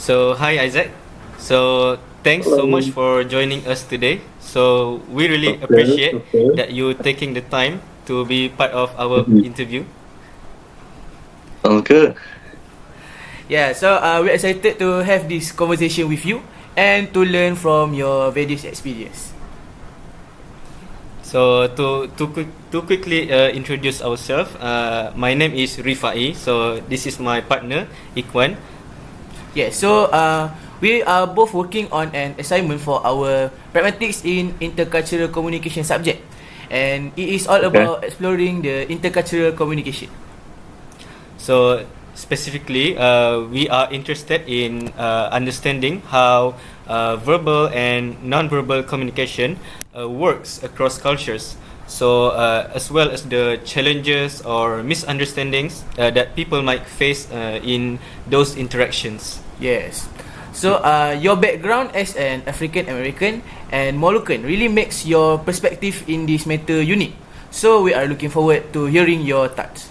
Hi Isaac. Thanks so much Hello. for joining us today. We really Okay, appreciate okay. that you taking the time to be part of our Mhm. interview. Sounds good. We're excited to have this conversation with you and to learn from your various experience. To quickly introduce ourselves, my name is Rifaie. This is my partner Ikhwan. We are both working on an assignment for our Pragmatics in Intercultural Communication subject, and it is all Okay. about exploring the intercultural communication. So specifically, we are interested in understanding how verbal and non-verbal communication works across cultures. As well as the challenges or misunderstandings that people might face in those interactions. Yes. Your background as an African American and Moluccan really makes your perspective in this matter unique. So we are looking forward to hearing your thoughts.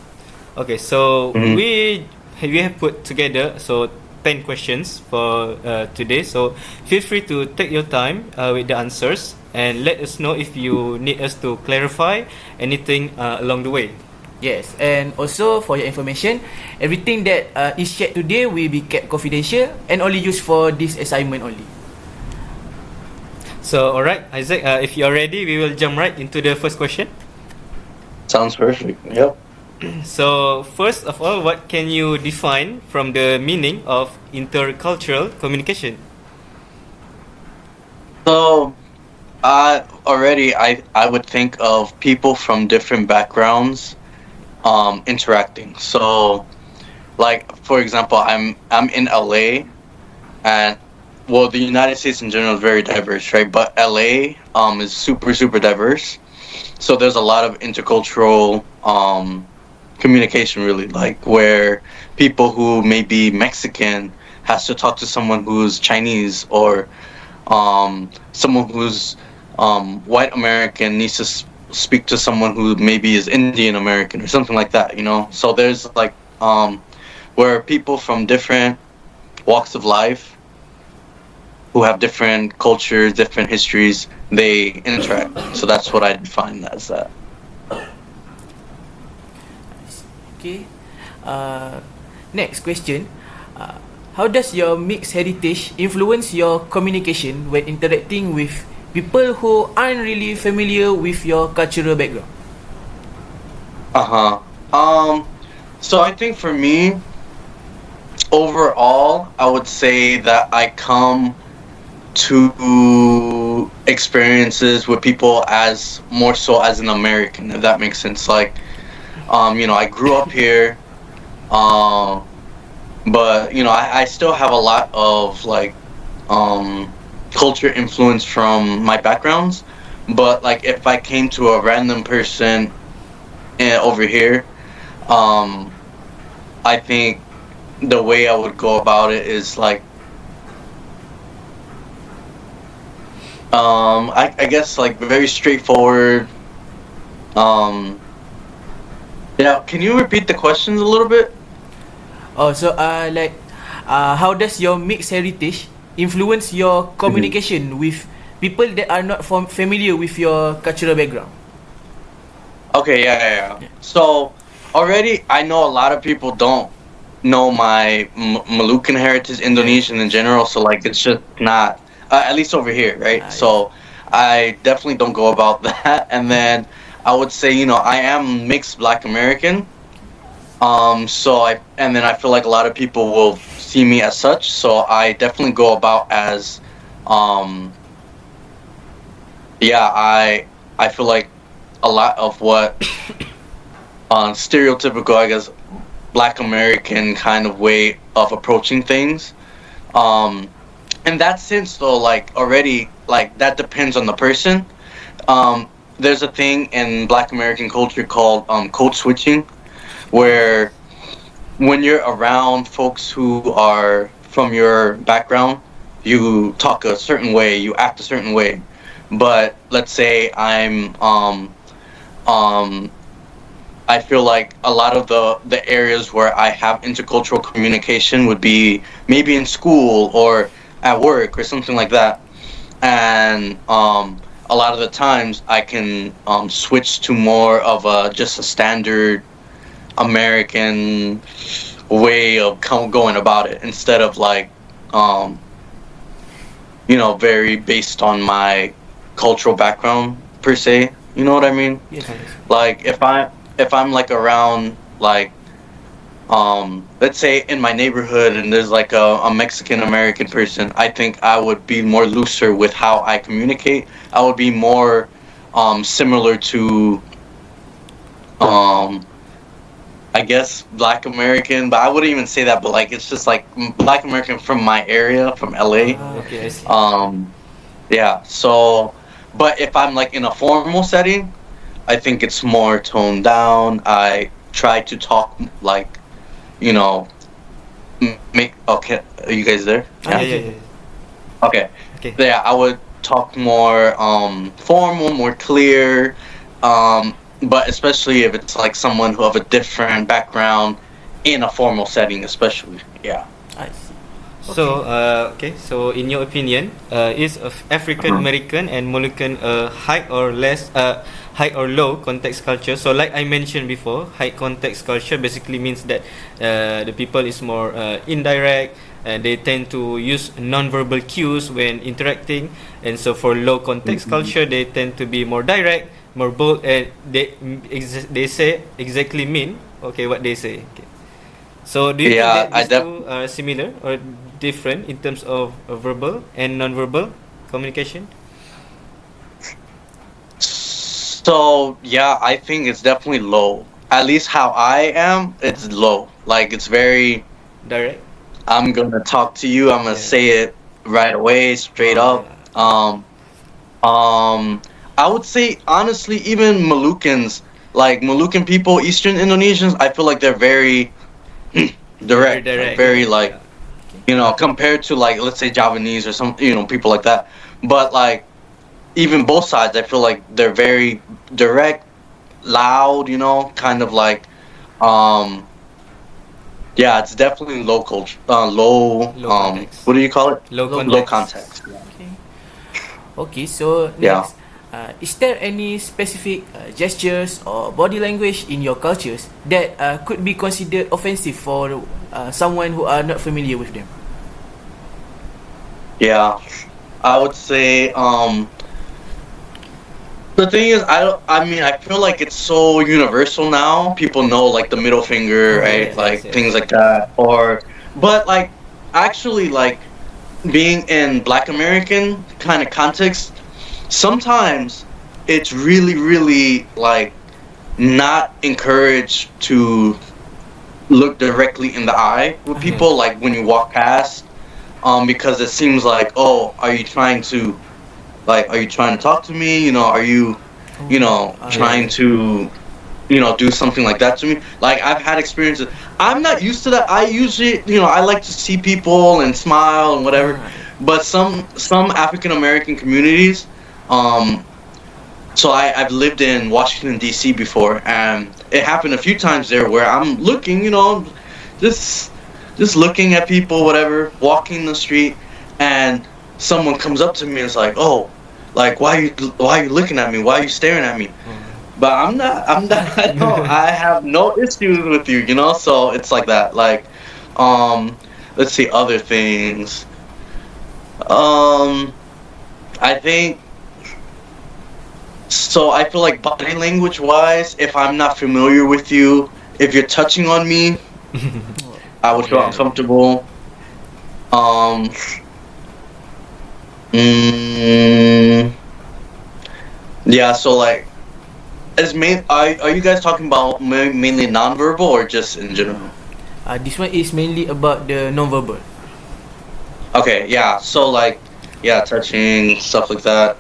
Okay, so hmm we have put together 10 questions for today. So feel free to take your time with the answers and let us know if you need us to clarify anything along the way. Yes, and also for your information, everything that is shared today will be kept confidential and only used for this assignment only. So alright, Isaac, if you are ready, we will jump right into the first question. Sounds perfect. Yep. So first of all, what can you define from the meaning of intercultural communication? So, I would think of people from different backgrounds interacting. So, like for example, I'm in LA, and well, the United States in general is very diverse, right? But LA is super diverse. So there's a lot of intercultural communication, really, like where people who may be Mexican has to talk to someone who's Chinese, or someone who's white American needs to speak to someone who maybe is Indian American or something like that, you know. So there's like where people from different walks of life who have different cultures, different histories, they interact. So that's what I define as that. Okay. Uh, Next question. Uh, how does your mixed heritage influence your communication when interacting with people who aren't really familiar with your cultural background? Uh huh. So I think for me, overall, I would say that I come to experiences with people as more so as an American, if that makes sense. Like, I grew up here, um, but I still have a lot of like um, culture influence from my backgrounds. But like, if I came to a random person over here, um, I think the way I would go about it is like, I guess like very straightforward. Um, yeah, can you repeat the questions a little bit? How does your mixed heritage influence your Mhm. communication with people that are not familiar with your cultural background? Okay, yeah. Yeah. So already, I know a lot of people don't know my Malukan heritage, Yes. Indonesian in general. So like, it's just not at least over here, right? Yes. So I definitely don't go about that. And then I would say, I am mixed Black American. And then I feel like a lot of people will see me as such. So I definitely go about as, um, yeah, I feel like a lot of what stereotypical, I guess, Black American kind of way of approaching things. Um, in that sense, though, like already, like that depends on the person. Um, there's a thing in Black American culture called code switching, where when you're around folks who are from your background, you talk a certain way, you act a certain way. But let's say I'm um I feel like a lot of the areas where I have intercultural communication would be maybe in school or at work or something like that. And a lot of the times I can switch to more of a just a standard American way of going about it instead of like um, very based on my cultural background per se. You know what I mean? Yes. Like if I'm like around like let's say in my neighborhood and there's like a Mexican American person, I think I would be more looser with how I communicate. I would be more similar to um I guess Black American, but I wouldn't even say that, but like it's just like Black American from my area, from LA. Okay, I see. Yeah, so but if I'm like in a formal setting, I think it's more toned down. I try to talk like, you know, make okay. Are you guys there? Yeah, yeah, yeah. Okay. Okay. Yeah, I would talk more formal, more clear. But especially if it's like someone who have a different background in a formal setting, especially. Yeah. I see. So, So in your opinion, is of African American and Moluccan high or low context culture? So, like I mentioned before, high context culture basically means that the people is more indirect. They tend to use non-verbal cues when interacting, and so for low context culture, they tend to be more direct, more bold, and they say exactly mean what they say. Okay. So do you think that these two are similar or different in terms of verbal and non-verbal communication? So yeah, I think it's definitely low. At least how I am, it's low. Like it's very. Direct. I'm gonna talk to you. I'm gonna say it right away, straight up. I would say honestly, even Moluccans, like Moluccan people, Eastern Indonesians, I feel like they're very direct, very like, compared to like let's say Javanese or some, people like that. But like even both sides, I feel like they're very direct, loud, kind of like, yeah, it's definitely local, low, context. what do you call it? Low Low context. Okay, so next, is there any specific gestures or body language in your cultures that could be considered offensive for someone who are not familiar with them? Yeah, I would say the thing is I feel like it's so universal now. People know like the middle finger, right? Things like that. But like actually like being in Black American kind of context, sometimes it's really really like not encouraged to look directly in the eye with people like when you walk past, because it seems like, oh, are you trying to talk to me? Are you trying to do something like that to me? Like I've had experiences. I'm not used to that. I usually I like to see people and smile and whatever. But some African American communities, so I've lived in Washington D.C. before, and it happened a few times there where I'm looking, just looking at people, whatever, walking the street, and someone comes up to me and is like, oh, like why are you looking at me? Why are you staring at me? But I'm not I have no issues with you, so it's like that. Like let's see other things. I think so I feel like body language wise, if I'm not familiar with you, if you're touching on me, I would feel uncomfortable. Yeah, so like, are you guys talking about mainly nonverbal or just in general? This one is mainly about the non-verbal. Okay, yeah. So like, yeah, touching stuff like that.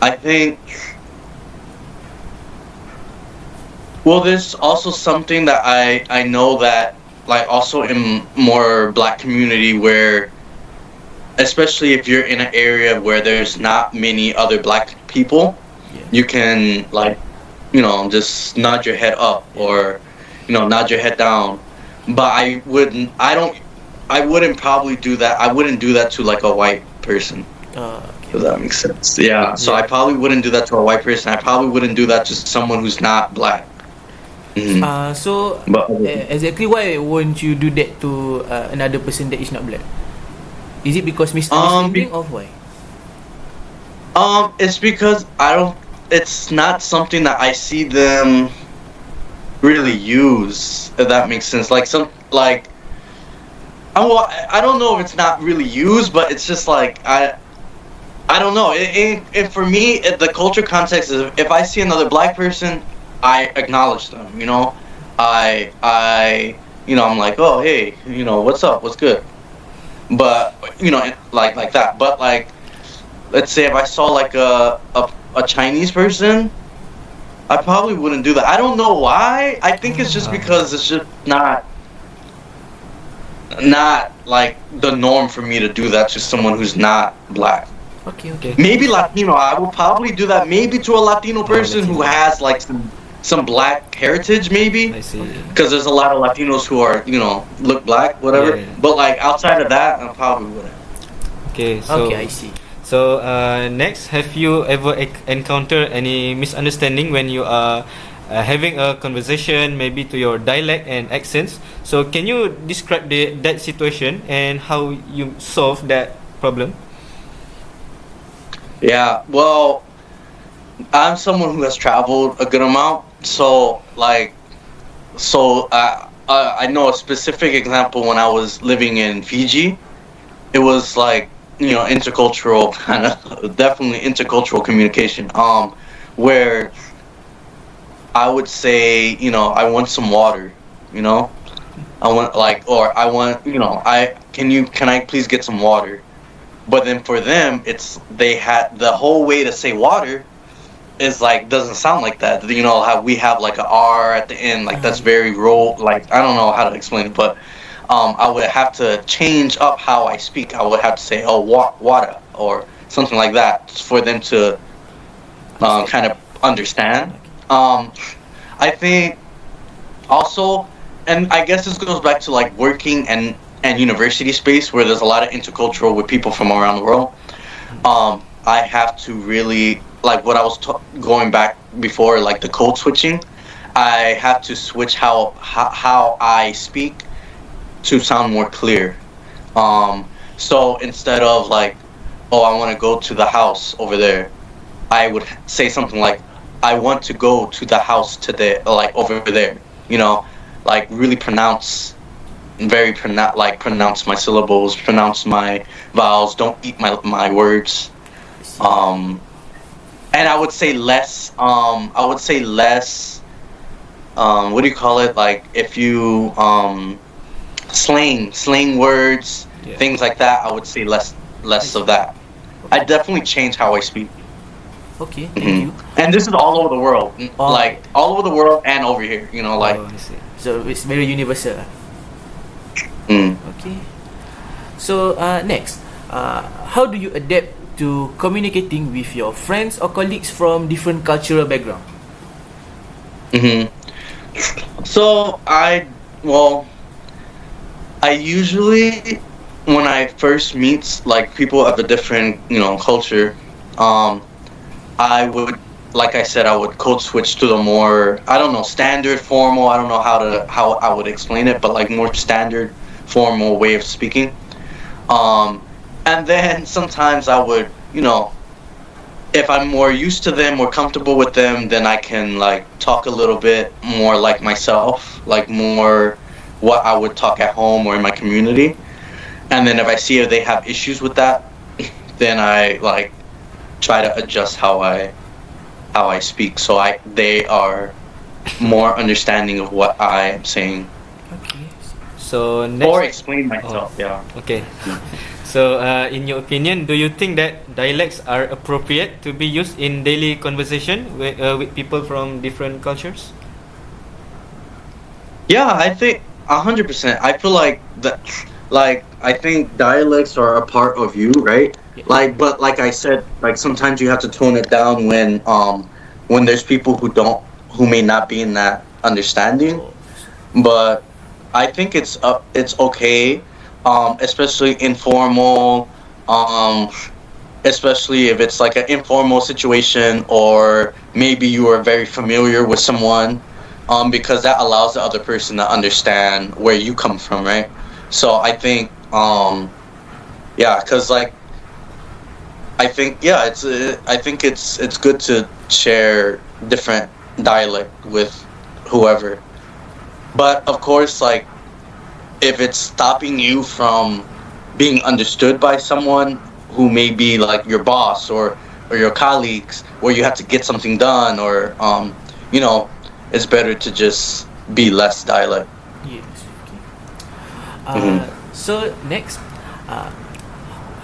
I think. Well, there's also something that I know that like also in more Black community where, especially if you're in an area where there's not many other Black people, Yeah. you can like, just nod your head up or, nod your head down. But I wouldn't probably do that. I wouldn't do that to like a white person. Okay. If that makes sense. Yeah. So Yeah. I probably wouldn't do that to a white person. I probably wouldn't do that to someone who's not black. Mhm. So But exactly why won't you do that to another person that is not black? Is it because misunderstanding or why? it's because I don't. It's not something that I see them really use. If that makes sense. Like I don't know if it's not really used, but it's just like I don't know. It for me, the culture context is if I see another black person, I acknowledge them. I'm like, oh hey, what's up, what's good. But like that. But like, let's say if I saw like a Chinese person, I probably wouldn't do that. I don't know why. I think it's just because it's just not like the norm for me to do that to someone who's not black. Okay. Maybe Latino. I will probably do that maybe to a Latino person who Latino. has like some black heritage, maybe. I see. Because there's a lot of Latinos who are, look black, whatever. Yeah. But like outside of that, I probably wouldn't. Okay, so Okay, I see. So next, have you ever encountered any misunderstanding when you are having a conversation, maybe to your dialect and accents? So can you describe that situation and how you solve that problem? Yeah, well, I'm someone who has traveled a good amount, so I know a specific example when I was living in Fiji. It was like intercultural kind of definitely intercultural communication. Where I would say I want some water, I want I want can I please get some water. But then for them, they had the whole way to say water is like doesn't sound like that. How we have like a R at the end, like that's very like I don't know how to explain it, but I would have to change up how I speak. I would have to say water or something like that for them to kind of understand. I think also, and I guess this goes back to like working and university space where there's a lot of intercultural with people from around the world. I have to really like what I was going back before, like the code switching. I have to switch how I speak to sound more clear. So instead of like, oh, I want to go to the house over there, I would say something like, I want to go to the house today, like over there. Like really pronounce my syllables, pronounce my vowels, don't eat my words. And I would say less, what do you call it? Like if you, slang words, Yeah. things like that, I would say less of that. I definitely change how I speak. Okay, thank you. And this is all over the world. Oh. Like all over the world and over here, like, Oh, I see. So it's very universal. mm. Okay. So next, how do you adapt to communicating with your friends or colleagues from different cultural background? So I usually, when I first meet like people of a different culture, I would, like I said, I would code switch to the more, I don't know, standard formal. I don't know how I would explain it, but like more standard formal way of speaking. And then sometimes I would, if I'm more used to them, more comfortable with them, then I can like talk a little bit more like myself, like more what I would talk at home or in my community. And then if I see if they have issues with that, then I like try to adjust how I speak so they are more understanding of what I am saying Okay. So next, or explain myself. Yeah. okay. So in your opinion, do you think that dialects are appropriate to be used in daily conversation with people from different cultures? Yeah, I think 100%. I feel like that, like I think dialects are a part of you, right? Yeah. But like I said, like sometimes you have to tone it down when there's people who may not be in that understanding. Oh, But I think it's okay, especially informal, um, especially if it's like an informal situation or maybe you are very familiar with someone, because that allows the other person to understand where you come from, right? So I think, yeah, because like I think yeah, I think it's good to share different dialect with whoever, but of course, like if it's stopping you from being understood by someone who may be like your boss or your colleagues, where you have to get something done, or you know, it's better to just be less dialect. yes. Okay. Hmm. So next, uh,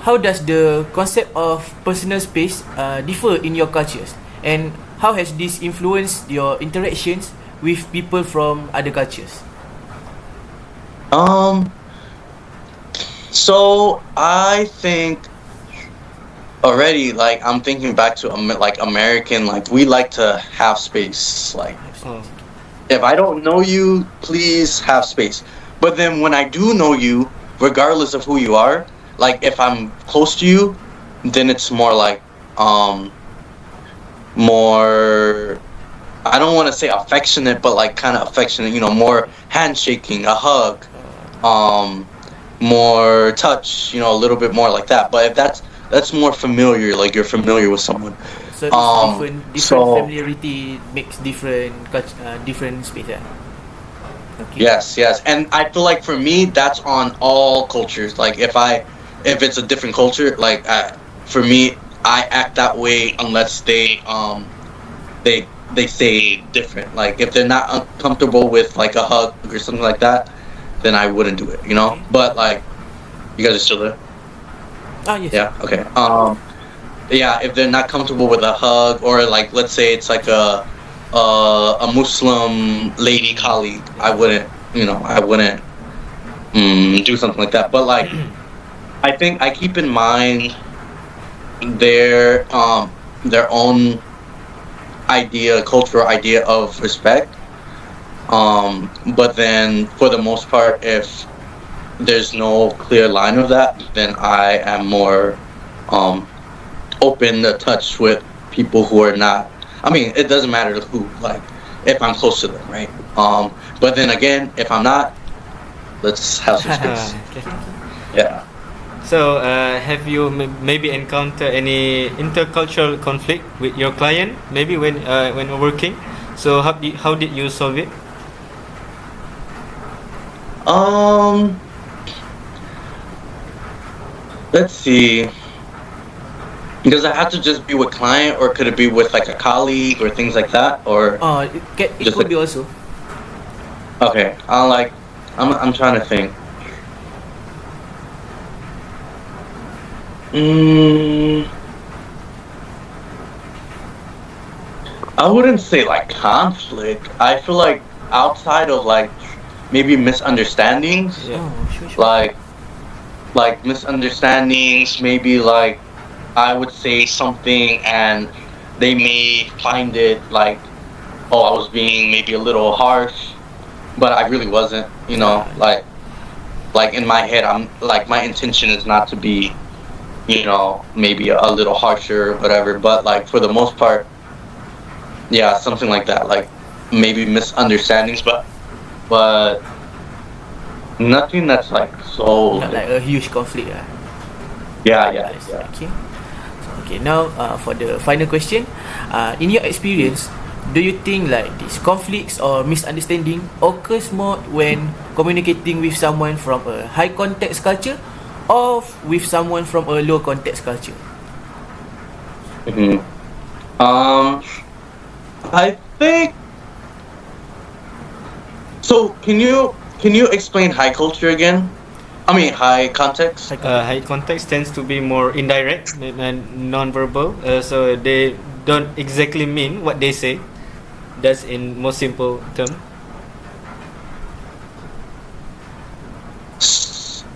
how does the concept of personal space differ in your cultures, and how has this influenced your interactions with people from other cultures? Um, so I think already, like I'm thinking back to like American, like we like to have space. Like Oh. if I don't know you, please have space. But then when I do know you, regardless of who you are, like if I'm close to you, then it's more like um more, I don't want to say affectionate, but like kind of affectionate, more handshaking, a hug, um more touch, a little bit more like that. But if that's more familiar, like you're familiar with someone. So it's different So familiarity makes different space. Okay. yes, and I feel like for me, that's on all cultures. Like if it's a different culture, like for me, I act that way unless they say different. Like if they're not uncomfortable with like a hug or something like that, then I wouldn't do it. Okay. But like, you guys are still there? Ah yes. Yeah. Okay. Yeah, if they're not comfortable with a hug, or like let's say it's like a Muslim lady colleague, I wouldn't do something like that. But like I think I keep in mind their own cultural idea of respect. But then for the most part, if there's no clear line of that, then I am more um open to touch with people who are not. I mean, it doesn't matter who. Like, if I'm close to them, right? But then again, if I'm not, let's have some space. Okay. Yeah. So, have you maybe encountered any intercultural conflict with your client? Maybe when working. So, how did you solve it? Um. Let's see. Does it have to just be with client, or could it be with like a colleague or things like that, or It just could like be also. okay? I'm trying to think. Mm, I wouldn't say like conflict. I feel like outside of like maybe misunderstandings, Yeah. Oh, sure, sure. like misunderstandings, maybe like I would say something and they may find it like, oh, I was being maybe a little harsh, but I really wasn't. Yeah. Like in my head, I'm like my intention is not to be, maybe a little harsher or whatever. But like for the most part, yeah, something like that. Like maybe misunderstandings, but nothing that's like so. Not like a huge conflict. Yeah. Yes. Okay. Okay. Now, for the final question, in your experience, do you think like these conflicts or misunderstanding occurs more when communicating with someone from a high context culture, or with someone from a low context culture? Hmm. I think so. Can you explain high culture again? I mean high context. High context. High context tends to be more indirect and non-verbal, so they don't exactly mean what they say. That's in most simple term.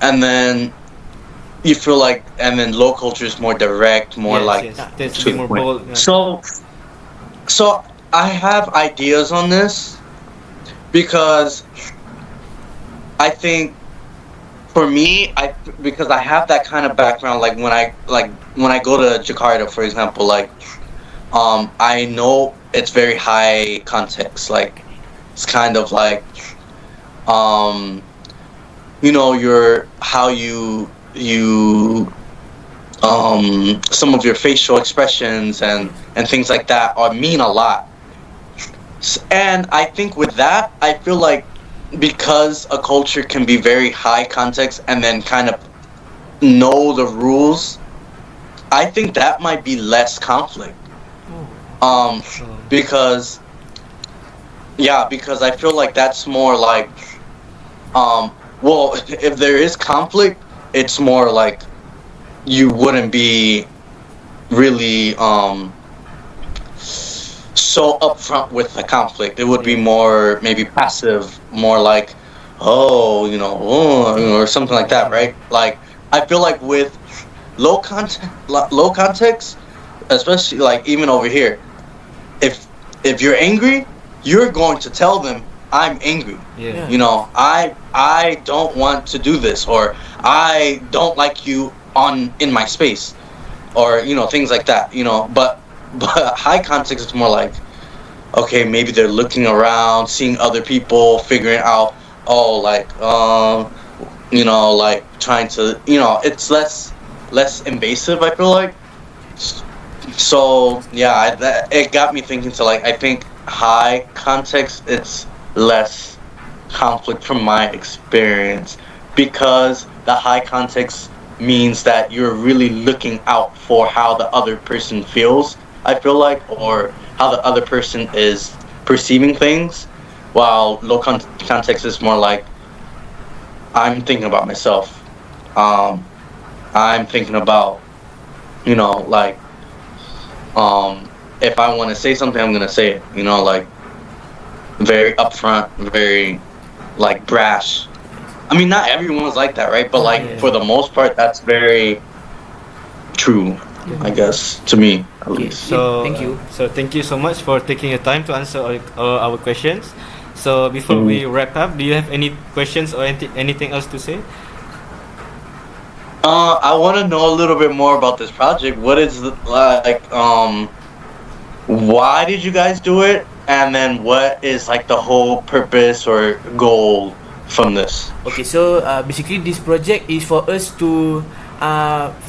And then you feel like, and then low culture is more direct, more like Tends to to be the more point. bold. So I have ideas on this because I think for me, because I have that kind of background, like when I go to Jakarta, for example, like I know it's very high context, like it's kind of like um you know your how you some of your facial expressions and things like that are mean a lot. And I think with that, I feel like because a culture can be very high context and then kind of know the rules, I think that might be less conflict. Um, because because I feel like that's more like well, if there is conflict, it's more like you wouldn't be really so upfront with the conflict. It would be more maybe passive, more like, oh, or something like that, right? Like I feel like with low context, especially like even over here, if you're angry, you're going to tell them I'm angry. Yeah. You know, I don't want to do this, or I don't like you in my space, or things like that. But high context is more like, okay, maybe they're looking around, seeing other people, figuring out, oh, like like trying to, it's less invasive, I feel like. So yeah, it got me thinking to like, I think high context, it's less conflict from my experience, because the high context means that you're really looking out for how the other person feels, I feel like, or how the other person is perceiving things, while low context is more like, I'm thinking about myself. I'm thinking about, like, if I want to say something, I'm gonna say it. Like very upfront, very like brash. I mean, not everyone's like that, right? But like for the most part, that's very true, I guess, to me at least. So Thank you. So thank you so much for taking your time to answer our questions. So before we wrap up, do you have any questions or anything else to say? I want to know a little bit more about this project. What is like? Why did you guys do it? And then what is like the whole purpose or goal from this? Okay, so basically this project is for us to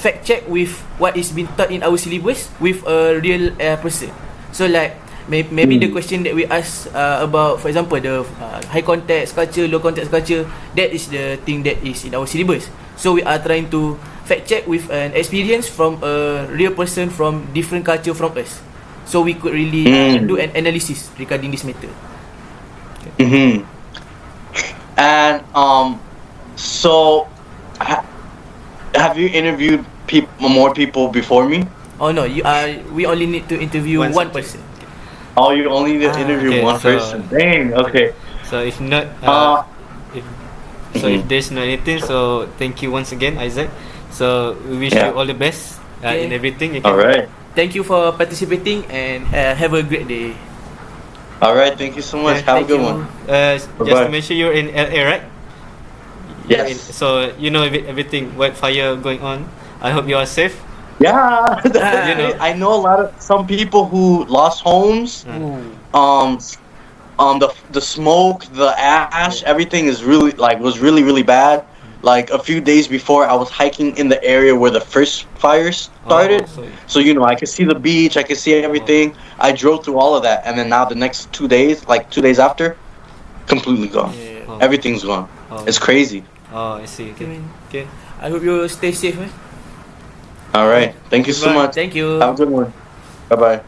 fact check with what is being taught in our syllabus with a real person. So like maybe the question that we ask about, for example, the high context culture, low context culture, that is the thing that is in our syllabus. So we are trying to fact check with an experience from a real person from different culture from us. So we could really do an analysis regarding this matter. And so have you interviewed more people before me? Oh no, we only need to interview one person. Oh, you only need to interview one person. Dang. Okay. So if not, if there's no anything, so thank you once again, Isaac. So we wish you all the best in everything. All right. Thank you for participating and have a great day. All right. Thank you so much. Have a good one. Just to mention, you're in LA, right? Yes. So you know everything, wildfire going on. I hope you are safe. Yeah. I know a lot of some people who lost homes. The smoke, the ash, everything is was really bad. Like a few days before, I was hiking in the area where the first fire started. So I could see the beach, I could see everything. I drove through all of that, and then now the next 2 days, like 2 days after, completely gone. Everything's gone. It's crazy. Oh, I see. Okay. I hope you stay safe, man. All right. Thank you so much. Thank you. Have a good one. Bye bye.